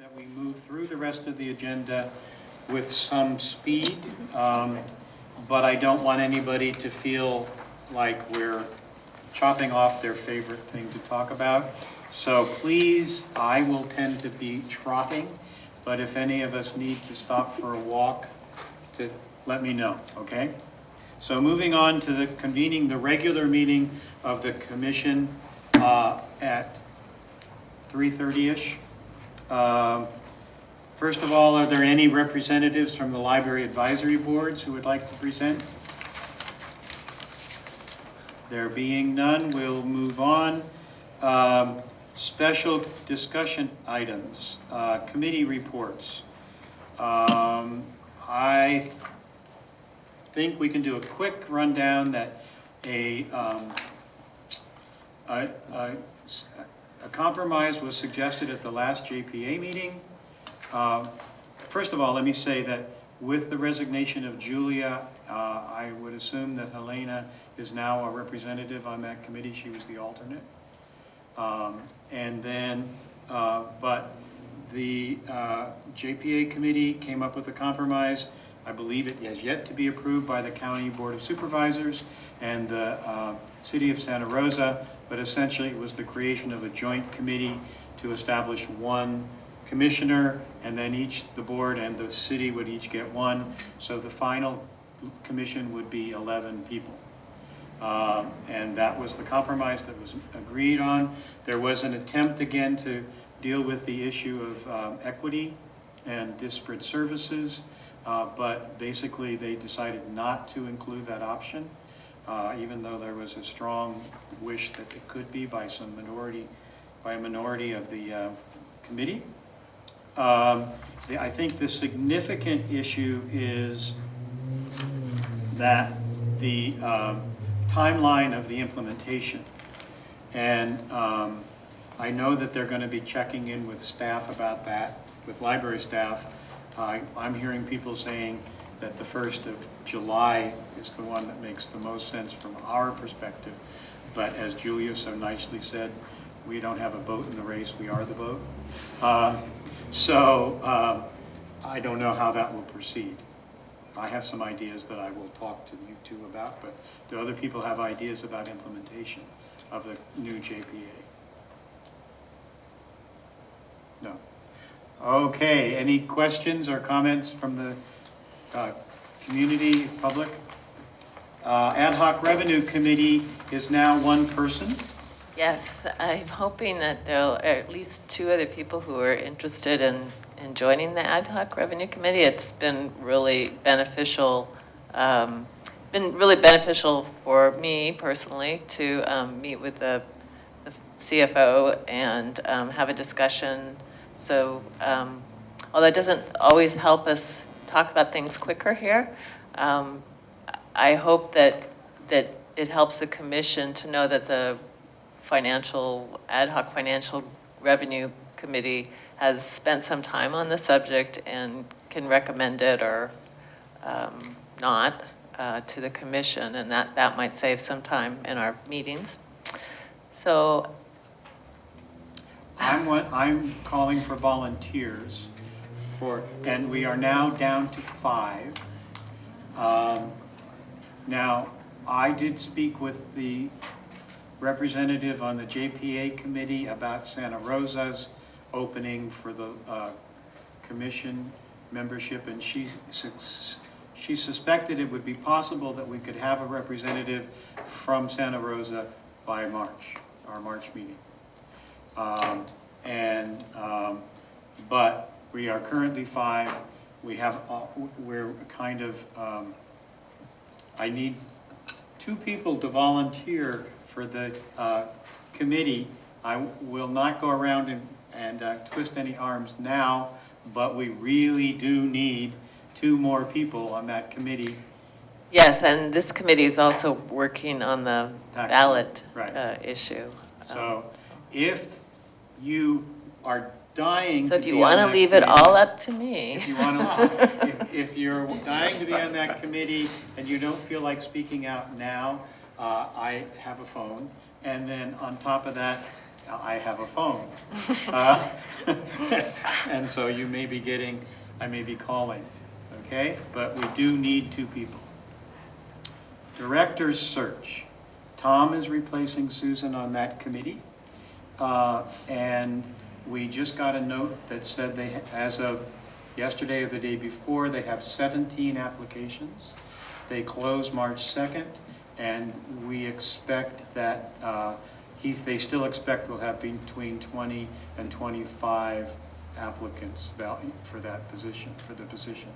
that we move through the rest of the agenda with some speed, but I don't want anybody to feel like we're chopping off their favorite thing to talk about. So please, I will tend to be trotting, but if any of us need to stop for a walk, to let me know, okay? So moving on to the convening the regular meeting of the commission at 3:30-ish. First of all, are there any representatives from the library advisory boards who would like to present? There being none, we'll move on. Special discussion items, committee reports. I think we can do a quick rundown that a compromise was suggested at the last JPA meeting. First of all, let me say that with the resignation of Julia, I would assume that Helena is now a representative on that committee. She was the alternate. And then, but the JPA committee came up with a compromise. I believe it has yet to be approved by the County Board of Supervisors and the City of Santa Rosa, but essentially it was the creation of a joint committee to establish one commissioner, and then the board and the city would each get one. So the final commission would be 11 people. And that was the compromise that was agreed on. There was an attempt again to deal with the issue of equity and disparate services, but basically they decided not to include that option, even though there was a strong wish that it could be by a minority of the committee. I think the significant issue is that the timeline of the implementation. And I know that they're going to be checking in with staff about that, with library staff. I'm hearing people saying that the 1st of July is the one that makes the most sense from our perspective. But as Julia so nicely said, we don't have a boat in the race, we are the boat. So I don't know how that will proceed. I have some ideas that I will talk to you two about, but do other people have ideas about implementation of the new JPA? No. Okay, any questions or comments from the community, public? Ad hoc Revenue Committee is now one person. Yes, I'm hoping that there are at least 2 other people who are interested in joining the Ad hoc Revenue Committee. It's been really beneficial, for me personally to meet with the CFO and have a discussion. So although it doesn't always help us talk about things quicker here, I hope that it helps the commission to know that the Ad hoc Financial Revenue Committee has spent some time on the subject and can recommend it or not to the commission, and that might save some time in our meetings. So I'm calling for volunteers and we are now down to 5. Now, I did speak with the representative on the JPA committee about Santa Rosa's opening for the commission membership, and she suspected it would be possible that we could have a representative from Santa Rosa by March, our March meeting. But we are currently 5. We're kind of, I need 2 people to volunteer for the committee. I will not go around and twist any arms now, but we really do need 2 more people on that committee. yes, and this committee is also working on the ballot issue. So if you are dying so if you want to leave it all up to me. If you want to, if you're dying to be on that committee and you don't feel like speaking out now, I have a phone, and then on top of that, I have a phone. And so you may be I may be calling, okay? But we do need 2 people. Director's search. Tom is replacing Susan on that committee. And we just got a note that said as of yesterday or the day before, they have 17 applications. They close March 2nd, and we expect that they still expect we'll have between 20 and 25 applicants for that position, for the position.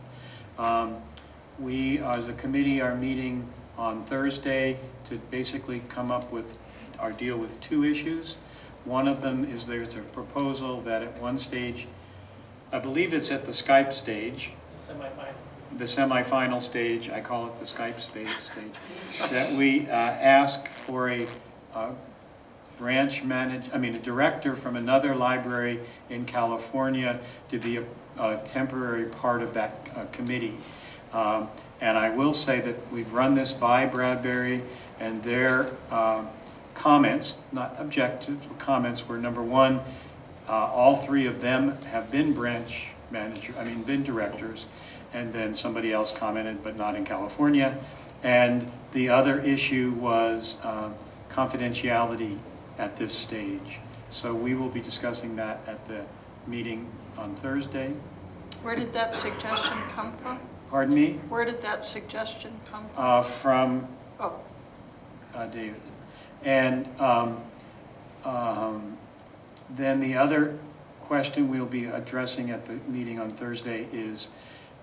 We, as a committee, are meeting on Thursday to basically come up with or deal with 2 issues. One of them is there's a proposal that at one stage, I believe it's at the Skype stage. The semifinal stage, I call it the Skype stage, that we ask for a director from another library in California to be a temporary part of that committee. And I will say that we've run this by Bradbury, and their comments, not objective comments, were number one, all 3 of them have been been directors, and then somebody else commented, but not in California. And the other issue was confidentiality at this stage. So we will be discussing that at the meeting on Thursday. Where did that suggestion come from? Pardon me? Where did that suggestion come from? From David. And then the other question we'll be addressing at the meeting on Thursday is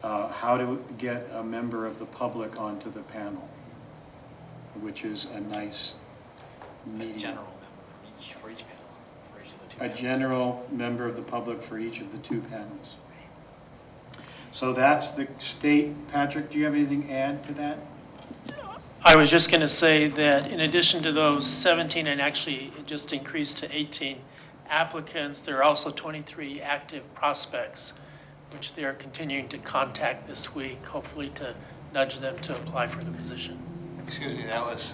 how to get a member of the public onto the panel, which is a nice meeting. A general member for each panel, for each of the 2 A panels. general member of the public for each of the 2 panels. So that's the state. Patrick, do you have anything to add to that? I was just going to say that in addition to those 17, and actually it just increased to 18 applicants, there are also 23 active prospects, which they are continuing to contact this week, hopefully to nudge them to apply for the position. Excuse me, that was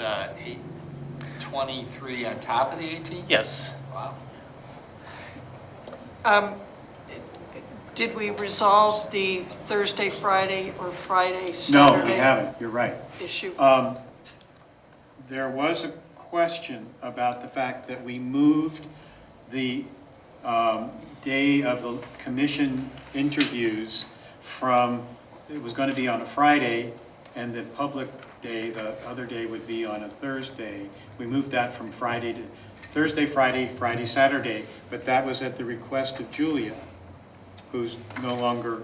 23 on top of the 18? Yes. Wow. Did we resolve the Thursday, Friday, or Friday, Saturday? No, we haven't. You're right. Issue? There was a question about the fact that we moved the day of the commission interviews from, it was going to be on a Friday, and the public day, the other day would be on a Thursday. We moved that from Friday to Thursday, Friday, Saturday, but that was at the request of Julia, who's no longer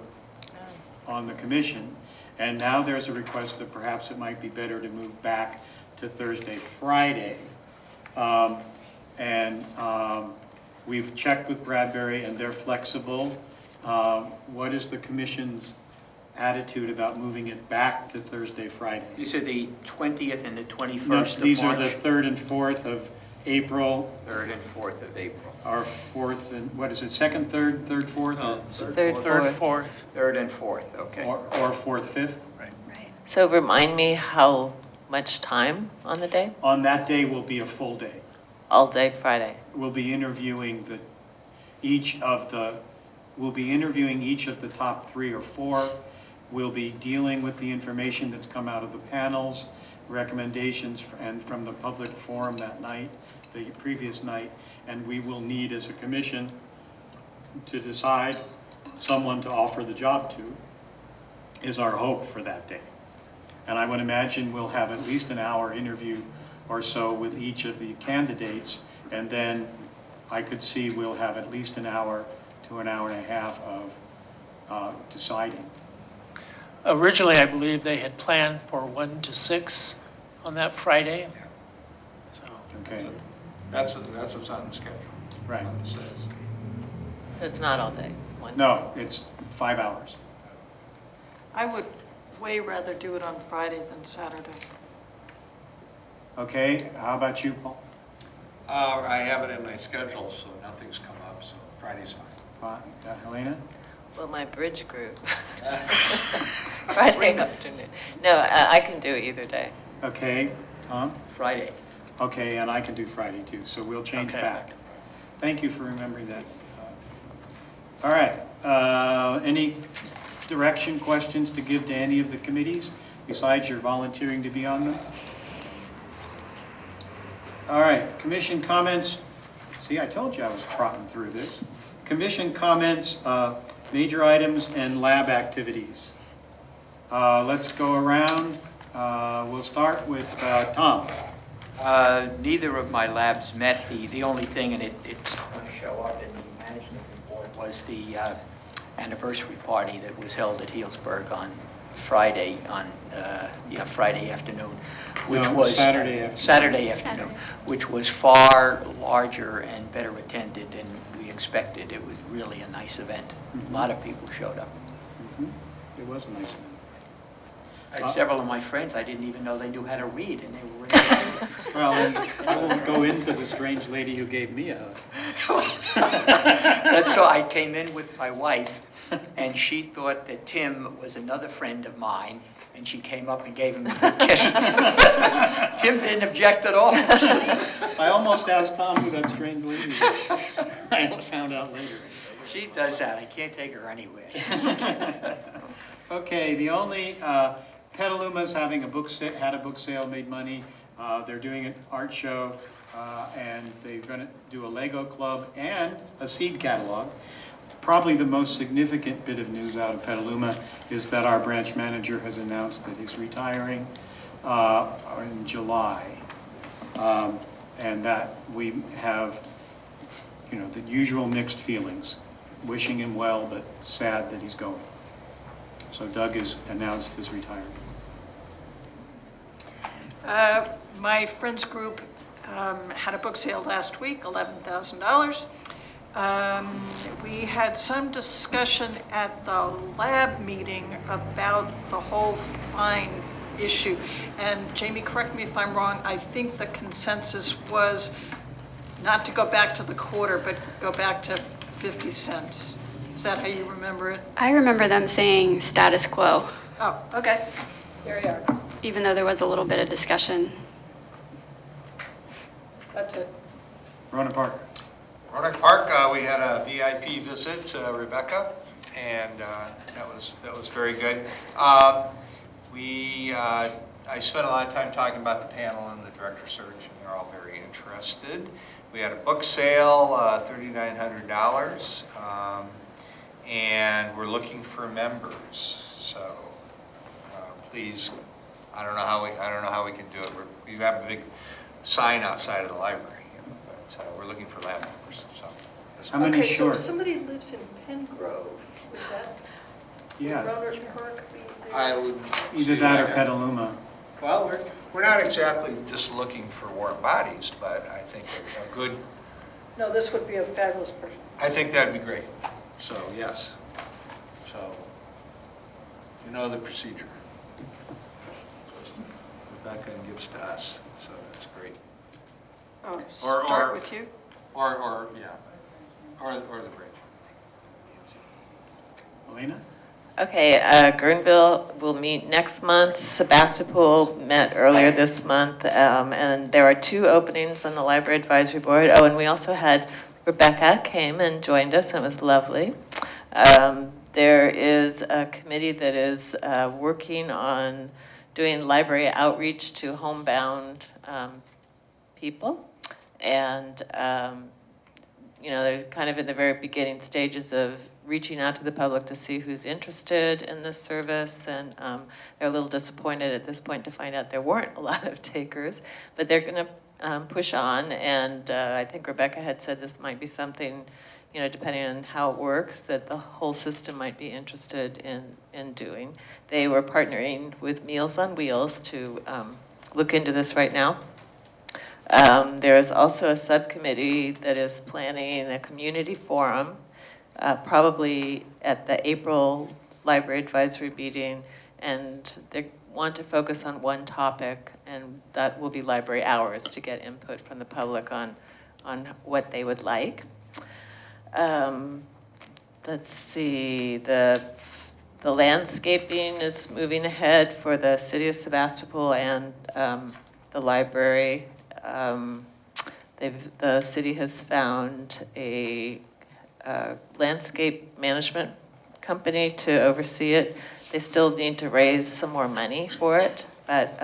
on the commission. And now there's a request that perhaps it might be better to move back to Thursday, Friday. We've checked with Bradbury and they're flexible. What is the commission's attitude about moving it back to Thursday, Friday? These are the 20th and the 21st of No, March. these are the 3rd and 4th of April. 3rd and 4th of April. Our 4th and, what is it, 2nd, 3rd, 3rd, 4th? No, or- Third, Third, fourth. 4th. 3rd and 4th, okay. Or 4th, 5th? So remind me how much time on the day? On that day will be a full day. All day Friday. We'll be interviewing each of the top 3 or 4. We'll be dealing with the information that's come out of the panels, recommendations, and from the public forum that night, the previous night, and we will need as a commission to decide someone to offer the job to, is our hope for that day. And I would imagine we'll have at least an hour interview or so with each of the candidates, and then I could see we'll have at least an hour to an hour and a half of deciding. Originally, I believe they had planned for 1 to 6 on that Friday. So, Okay, That's what's on the schedule. right. It says. So it's not all day? One. No, it's 5 hours. I would way rather do it on Friday than Saturday. Okay, how about you, Paul? I have it in my schedule, so nothing's come up, so Friday's fine. Helena? Well, my bridge group. Friday afternoon. No, I can do either day. Okay, Tom? Friday. Okay, and I can do Friday too, so we'll change Okay. back. Thank you for remembering that. All right. Any direction, questions to give to any of the committees besides your volunteering to be on them? All right, commission comments. See, I told you I was trotting through this. Commission comments, major items and lab activities. Let's go around. We'll start with Tom. Neither of my labs met. The only thing, and it's going to show up in the management report, was the anniversary party that was held at Healdsburg on Friday, Friday afternoon, which No, was Saturday afternoon. which was far larger and better attended than we expected. It was really a nice event. A lot of people showed up. It was a nice one. I had several of my friends, I didn't even know they knew how to read, and they were really excited. Well, and I won't go into the strange lady who gave me a hug. That's so I came in with my wife, and she thought that Tim was another friend of mine, and she came up and gave him a kiss. Tim didn't object at all. I almost asked Tom who that strange lady was. I found out later. She does that. I can't take her anywhere. Okay, the only, Petaluma's having had a book sale, made money. They're doing an art show, and they're going to do a Lego club and a seed catalog. Probably the most significant bit of news out of Petaluma is that our branch manager has announced that he's retiring in July. And that we have, the usual mixed feelings, wishing him well, but sad that he's going. So Doug has announced his retirement. My friends group had a book sale last week, $11,000. We had some discussion at the lab meeting about the whole fine issue. And Jamie, correct me if I'm wrong, I think the consensus was not to go back to the quarter, but go back to 50 cents. Is that how you remember it? I remember them saying status quo, Oh, okay. There you are. even though there was a little bit of discussion. That's it. Rona Park. Roanoke Park, we had a VIP visit to Rebecca, and that was very good. I spent a lot of time talking about the panel and the director search, and they're all very interested. We had a book sale, $3,900, and we're looking for members. So please, I don't know how we can do it. We have a big sign outside of the library, but we're looking for lab members. So How many Okay, so short? if somebody lives in Pengrove, would that, Yeah, Roanoke Park be there? I would either see that or like a- Petaluma. Well, we're not exactly just looking for warm bodies, but I think a good, No, this would be a fabulous person. I think that'd be great. So, yes. So, you know the procedure. Rebecca and gives to us, so that's great. Oh, Or- start or- with you? Or the bridge. Elena? Okay, Guerneville will meet next month. Sebastopol met earlier this month, and there are 2 openings on the Library Advisory Board. Oh, and we also had Rebecca came and joined us, and it was lovely. There is a committee that is working on doing library outreach to homebound people, and they're kind of in the very beginning stages of reaching out to the public to see who's interested in this service, and they're a little disappointed at this point to find out there weren't a lot of takers, but they're going to push on, and I think Rebecca had said this might be something, depending on how it works, that the whole system might be interested in doing. They were partnering with Meals on Wheels to look into this right now. There is also a subcommittee that is planning a community forum, probably at the April Library Advisory meeting, and they want to focus on one topic, and that will be library hours, to get input from the public on what they would like. Let's see, the landscaping is moving ahead for the city of Sebastopol and the library. The city has found a landscape management company to oversee it. They still need to raise some more money for it, but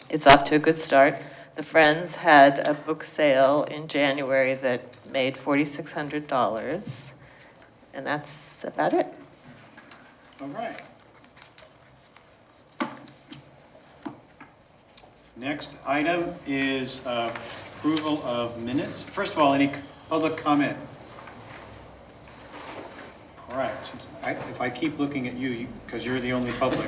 it's off to a good start. The Friends had a book sale in January that made $4,600, and that's about it. All right. Next item is approval of minutes. First of all, any public comment? All right, if I keep looking at you, because you're the only public.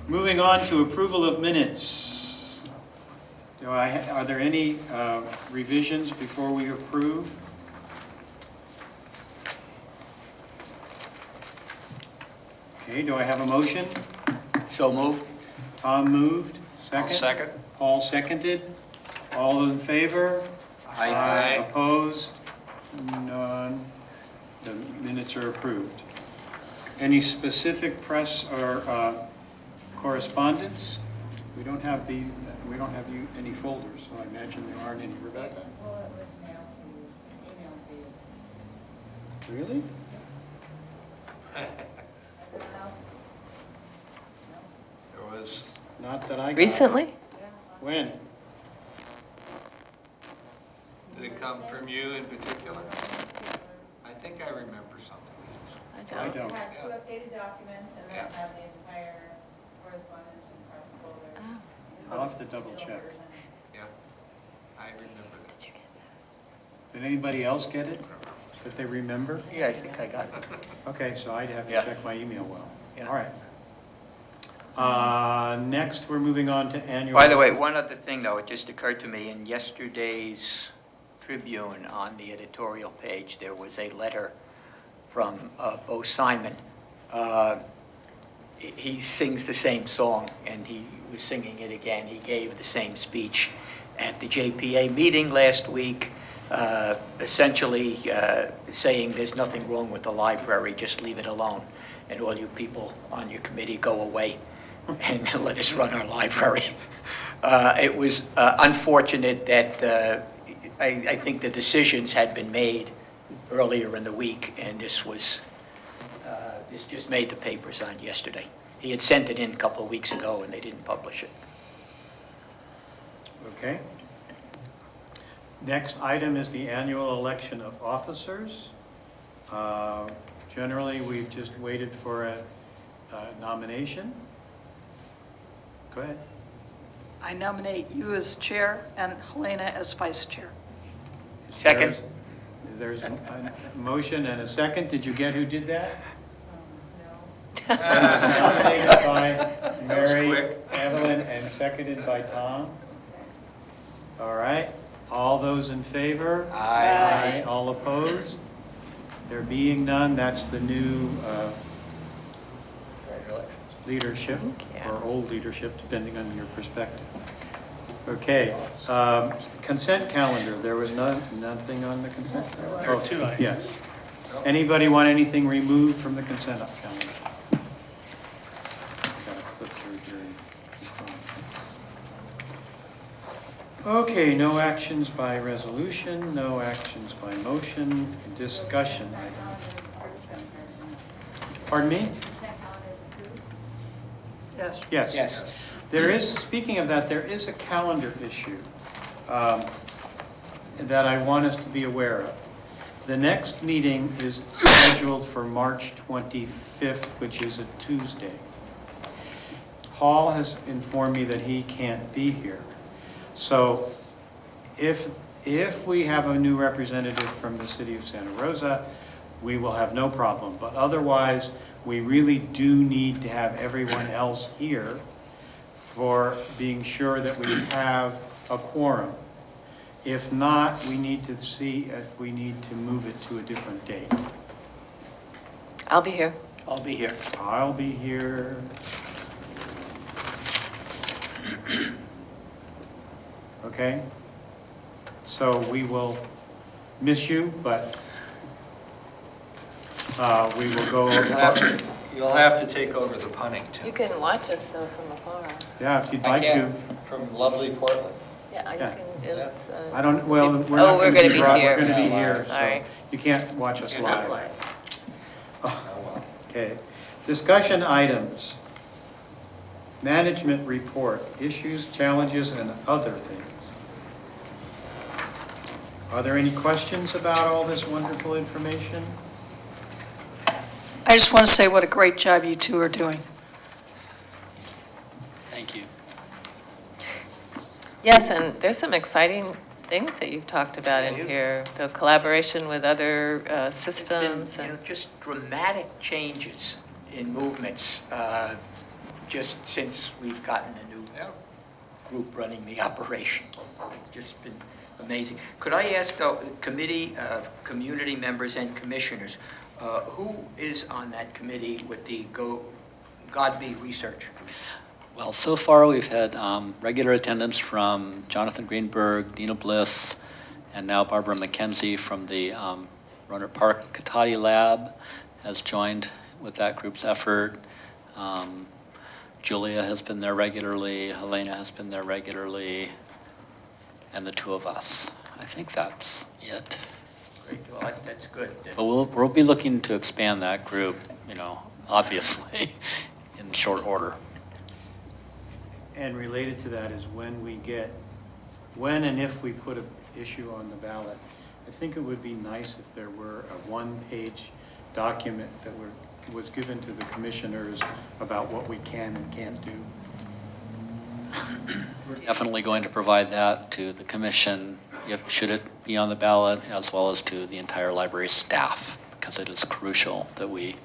Moving on to approval of minutes. Are there any revisions before we approve? Okay, do I have a motion? So moved. Tom moved, second? I'll second. Paul seconded. All in favor? Aye. Opposed? None. The minutes are approved. Any specific press or correspondence? We don't have these, we don't have any folders, so I imagine there aren't any. Rebecca? Well, it was mailed to you, emailed to you. Really? Everyone else? No? There was, Not that I got. Recently? Yeah. When? did it come from you in particular? I think I remember something. I don't. It had two updated documents and then it Yeah. had the entire correspondence and press folder. Oh. I'll have to double check. Yeah, I remember that. Did anybody else get it that they remember? Yeah, I think I got it. Okay, so I'd have to Yeah. check my email well. Yeah. All right. Next, we're moving on to annual. By the way, one other thing, though, it just occurred to me, in yesterday's Tribune, on the editorial page, there was a letter from Bo Simon. He sings the same song, and he was singing it again. He gave the same speech at the JPA meeting last week, essentially saying there's nothing wrong with the library, just leave it alone. And all you people on your committee, go away and let us run our library. It was unfortunate that I think the decisions had been made earlier in the week, and this just made the papers on yesterday. He had sent it in a couple of weeks ago, and they didn't publish it. Okay. Next item is the annual election of officers. Generally, we've just waited for a nomination. Go ahead. I nominate you as chair and Helena as vice chair. Second. Is there a motion and a second? Did you get who did that? No. Nominated by was Mary, quick. Evelyn, and seconded by Tom. All right. All those in favor? Aye. All opposed? There being none, that's the new leadership, Yeah. or old leadership, depending on your perspective. Okay, consent calendar, there was nothing on the consent calendar? There are two items. Yes. Anybody want anything removed from the consent calendar? Gotta flip through here. Okay, no actions by resolution, no actions by motion, discussion item. Pardon me? Consent calendar is approved. Yes. Yes. Yes. There is, speaking of that, there is a calendar issue that I want us to be aware of. The next meeting is scheduled for March 25th, which is a Tuesday. Paul has informed me that he can't be here. So if we have a new representative from the city of Santa Rosa, we will have no problem. But otherwise, we really do need to have everyone else here for being sure that we have a quorum. If not, we need to see if we need to move it to a different date. I'll be here. I'll be here. I'll be here. Okay? So we will miss you, but we will go. You'll have to take over the punning, You too. can watch us though from afar. Yeah, if you'd I like to. can, from lovely Portland. Yeah, you Yeah. can, it's, I don't, well, we're Oh, not we're going to gonna be be brought, here. we're going to be here, Sorry. so you can't watch us You're not live. live. Oh, well. Okay. Discussion items. Management report, issues, challenges, and other things. Are there any questions about all this wonderful information? I just want to say what a great job you two are doing. Thank you. Yes, and there's some exciting things that you've talked about in here, the collaboration with other systems. Been, and just dramatic changes in movements, just since we've gotten a new group running the operation. Just been amazing. Could I ask, though, committee, community members and commissioners, who is on that committee with the Godby research? Well, so far we've had regular attendance from Jonathan Greenberg, Dina Bliss, and now Barbara McKenzie from the Rohnert Park Katati Lab has joined with that group's effort. Julia has been there regularly, Helena has been there regularly, and the two of us. I think that's it. Great, well, that's good. But we'll be looking to expand that group, obviously, in short order. And related to that is when and if we put an issue on the ballot, I think it would be nice if there were a one-page document that was given to the commissioners about what we can and can't do. We're definitely going to provide that to the commission, should it be on the ballot, as well as to the entire library staff, because it is crucial that we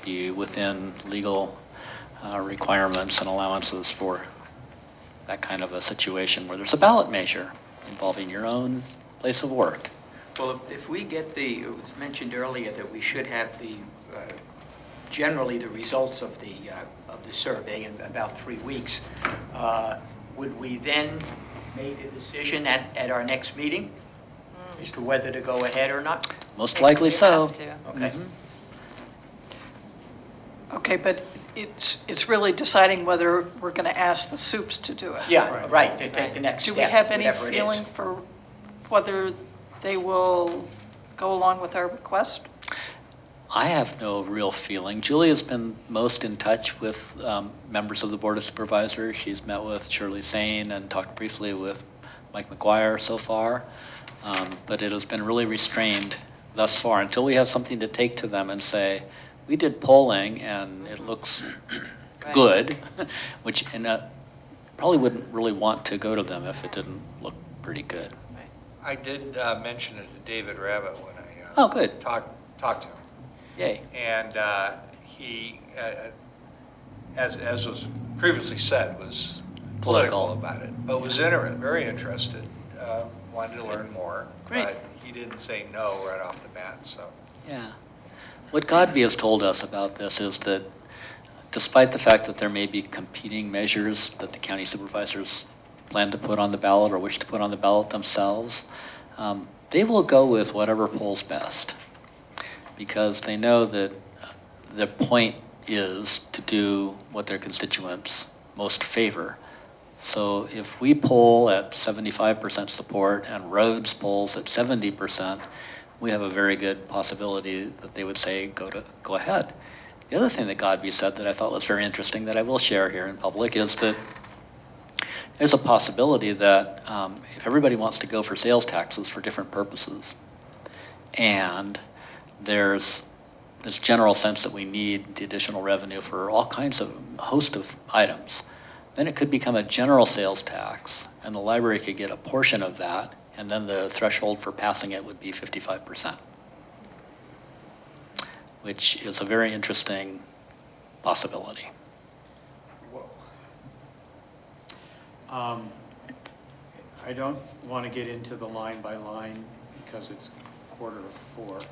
be within legal requirements and allowances for that kind of a situation where there's a ballot measure involving your own place of work. Well, if we get it was mentioned earlier that we should have generally the results of the survey in about 3 weeks, would we then make a decision at our next meeting as to whether to go ahead or not? Most likely You so. have to. Okay. Okay, but it's really deciding whether we're going to ask the soups to do it. Yeah, right, to take the next Do step, we have any whatever it is. feeling for whether they will go along with our request? I have no real feeling. Julia's been most in touch with members of the Board of Supervisors. She's met with Shirley Sane and talked briefly with Mike McGuire so far. But it has been really restrained thus far until we have something to take to them and say, we did polling and it looks Right. good, which probably wouldn't really want to go to them if it didn't look pretty good. I did mention it to David Rabbit when I Oh, good. talked to him. Yay. And he, as was previously said, was political about it, but was very interested, wanted to learn more. Great. But he didn't say no right off the bat, so. Yeah. What Godby has told us about this is that despite the fact that there may be competing measures that the county supervisors plan to put on the ballot or wish to put on the ballot themselves, they will go with whatever polls best, because they know that the point is to do what their constituents most favor. So if we poll at 75% support and Rhodes polls at 70%, we have a very good possibility that they would say go ahead. The other thing that Godby said that I thought was very interesting that I will share here in public is that there's a possibility that if everybody wants to go for sales taxes for different purposes, and there's this general sense that we need the additional revenue for all kinds of host of items, then it could become a general sales tax, and the library could get a portion of that, and then the threshold for passing it would be 55%, which is a very interesting possibility. I don't want to get into the line by line because it's 3:45.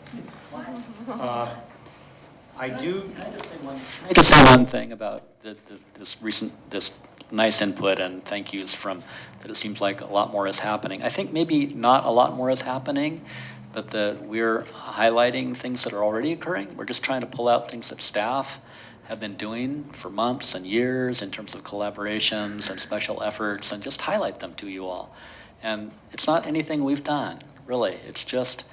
I do. Can I just say one thing about this nice input and thank yous from, that it seems like a lot more is happening. I think maybe not a lot more is happening, but we're highlighting things that are already occurring. We're just trying to pull out things that staff have been doing for months and years in terms of collaborations and special efforts and just highlight them to you all. And it's not anything we've done, really. It's just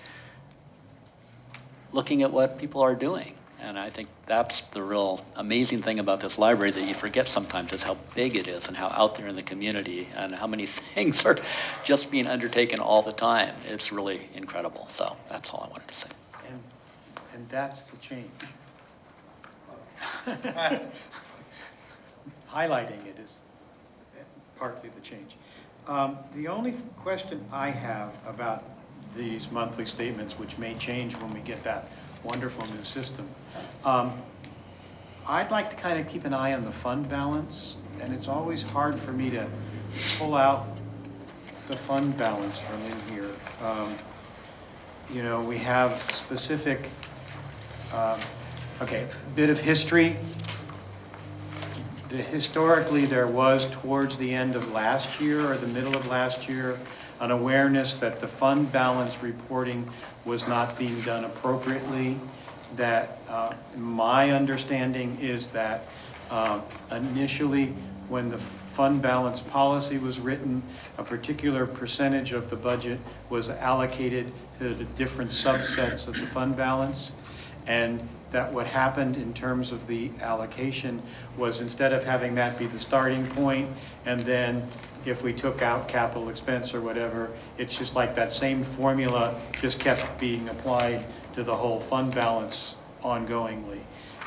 looking at what people are doing. And I think that's the real amazing thing about this library that you forget sometimes is how big it is and how out there in the community and how many things are just being undertaken all the time. It's really incredible. So that's all I wanted to say. And that's the change. Highlighting it is partly the change. The only question I have about these monthly statements, which may change when we get that wonderful new system, I'd like to kind of keep an eye on the fund balance, and it's always hard for me to pull out the fund balance from in here. You know, we have specific, okay, bit of history. Historically, there was towards the end of last year or the middle of last year an awareness that the fund balance reporting was not being done appropriately. That my understanding is that initially when the fund balance policy was written, a particular percentage of the budget was allocated to the different subsets of the fund balance. And that what happened in terms of the allocation was instead of having that be the starting point, and then if we took out capital expense or whatever, it's just like that same formula just kept being applied to the whole fund balance ongoingly.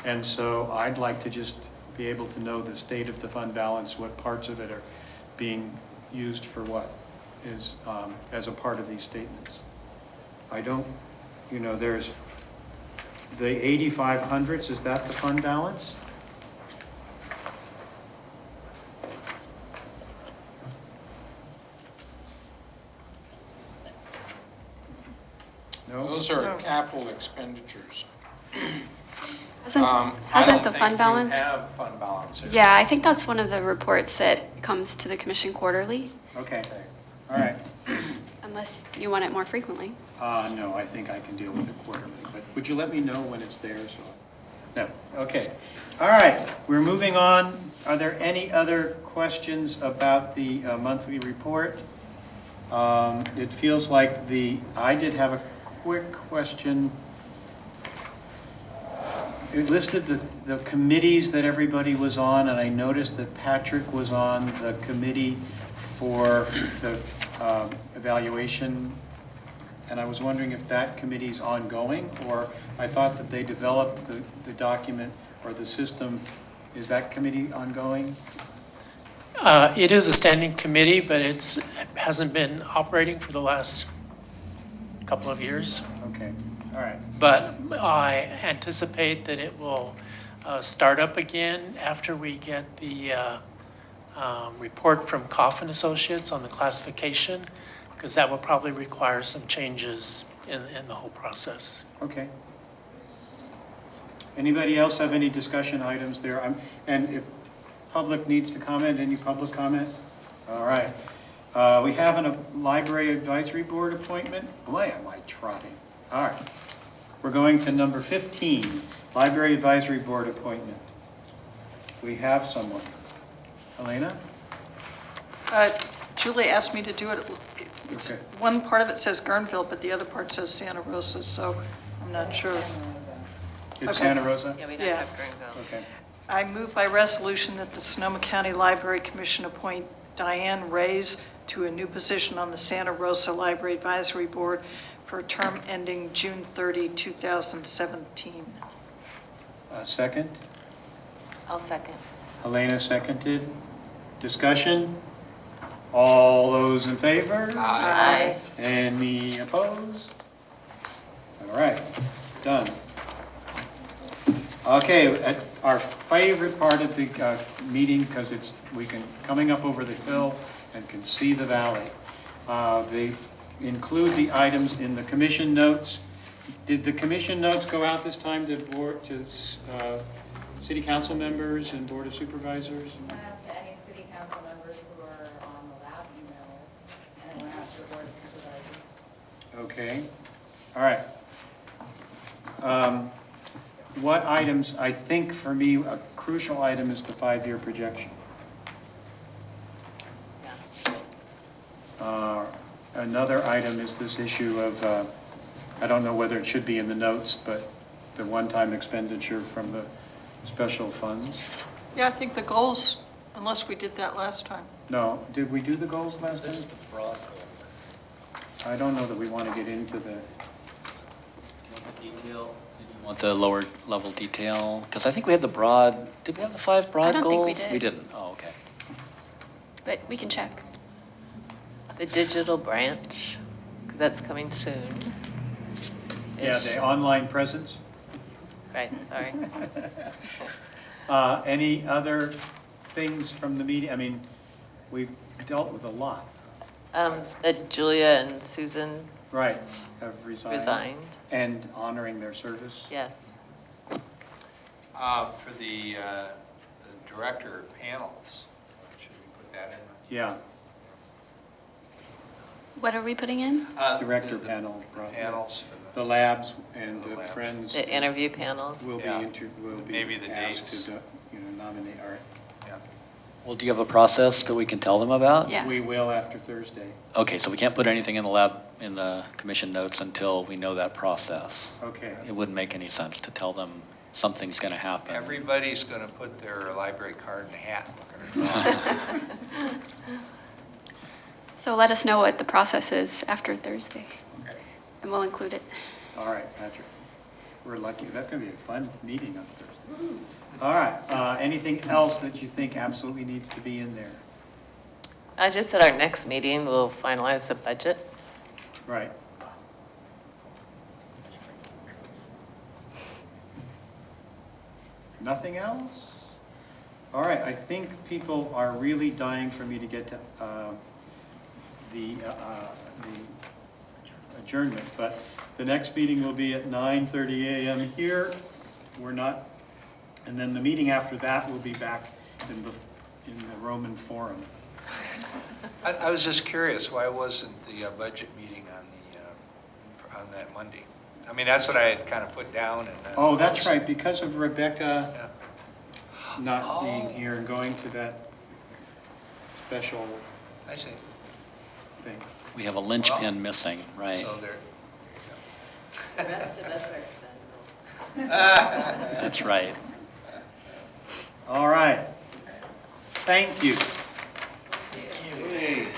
And so I'd like to just be able to know the state of the fund balance, what parts of it are being used for what is as a part of these statements. I don't, you know, there's the 8,500s, is that the fund balance? No? Those No. are capital expenditures. Hasn't I don't the think fund you balance? have fund balance. in Yeah, I think that's one of the reports that comes to the commission quarterly, Okay, all right. unless you want it more frequently. No, I think I can deal with it quarterly, but would you let me know when it's there? So, no, okay. All right, we're moving on. Are there any other questions about the monthly report? It feels like I did have a quick question. It listed the committees that everybody was on, and I noticed that Patrick was on the committee for the evaluation. And I was wondering if that committee's ongoing, or I thought that they developed the document or the system. Is that committee ongoing? It is a standing committee, but it hasn't been operating for the last couple of years. Okay, all right. But I anticipate that it will start up again after we get the report from Coffin Associates on the classification, because that will probably require some changes in the whole process. Okay. Anybody else have any discussion items there? And if public needs to comment, any public comment? All right. We have a library advisory board appointment. Boy, am I trotting. All right. We're going to number 15, library advisory board appointment. We have someone. Elena? Julie asked me to do it. It's, Okay. one part of it says Guerneville, but the other part says Santa Rosa, so I'm not sure. It's Okay. Santa Rosa? Yeah, we don't Yeah. have Greenville. Okay. I move by resolution that the Sonoma County Library Commission appoint Diane Reyes to a new position on the Santa Rosa Library Advisory Board for a term ending June 30, 2017. Second? I'll second. Elena seconded. Discussion? All those in favor? Aye. Any opposed? All right, done. Okay, at our favorite part of the meeting, because we can, coming up over the hill and can see the valley. They include the items in the commission notes. Did the commission notes go out this time to city council members and board of supervisors? Went out to any city council members who are on the lab email list, and it went out to the board of supervisors. Okay, all right. What items, I think for me, a crucial item is the 5-year projection. another item is this issue of, I don't know whether it should be in the notes, but the one-time expenditure from the special funds. Yeah, I think the goals, unless we did that last time. No, did we do the goals last time? There's the broad goals. I don't know that we want to get into the, Detail? Did you want the lower level detail? Because I think we had the broad, did we have the 5 broad don't goals? think we did. We didn't, oh, okay. But we can check. The digital branch, because that's coming soon. yeah, the online presence. Right, sorry. Any other things from the meeting? I mean, we've dealt with a lot. That Julia and Susan Right, have resigned. resigned, And honoring their service. yes. For the director panels, should we put that in? Yeah, What are we putting in? director panel. probably. Panels for The labs and The the labs. friends The interview panels. will be, Yeah. will be Maybe the asked dates. to, nominate, all right. yeah. Well, do you have a process that we can tell them about? Yeah. We will after Thursday. Okay, so we can't put anything in the lab, in the commission notes until we know that process. Okay. It wouldn't make any sense to tell them something's going to happen. Everybody's going to put their library card in a hat. We're gonna draw. So let us know what the process is after Thursday, Okay. and we'll include it. All right, Patrick. We're lucky. That's going to be a fun meeting on Thursday. All right, anything else that you think absolutely needs to be in there? Just at our next meeting, we'll finalize the budget. Right. Nothing else? All right, I think people are really dying for me to get to the adjournment, but the next meeting will be at 9:30 a.m. here. We're not, and then the meeting after that will be back in the Roman Forum. I was just curious, why wasn't the budget meeting on that Monday? I mean, that's what I had kind of put down and. Oh, that's right, because of Rebecca Yeah. not being Oh. here and going to that special I see. thing. We have a linchpin missing, right? So there. The rest of us are expendable. That's right. All right. Thank you. Yay.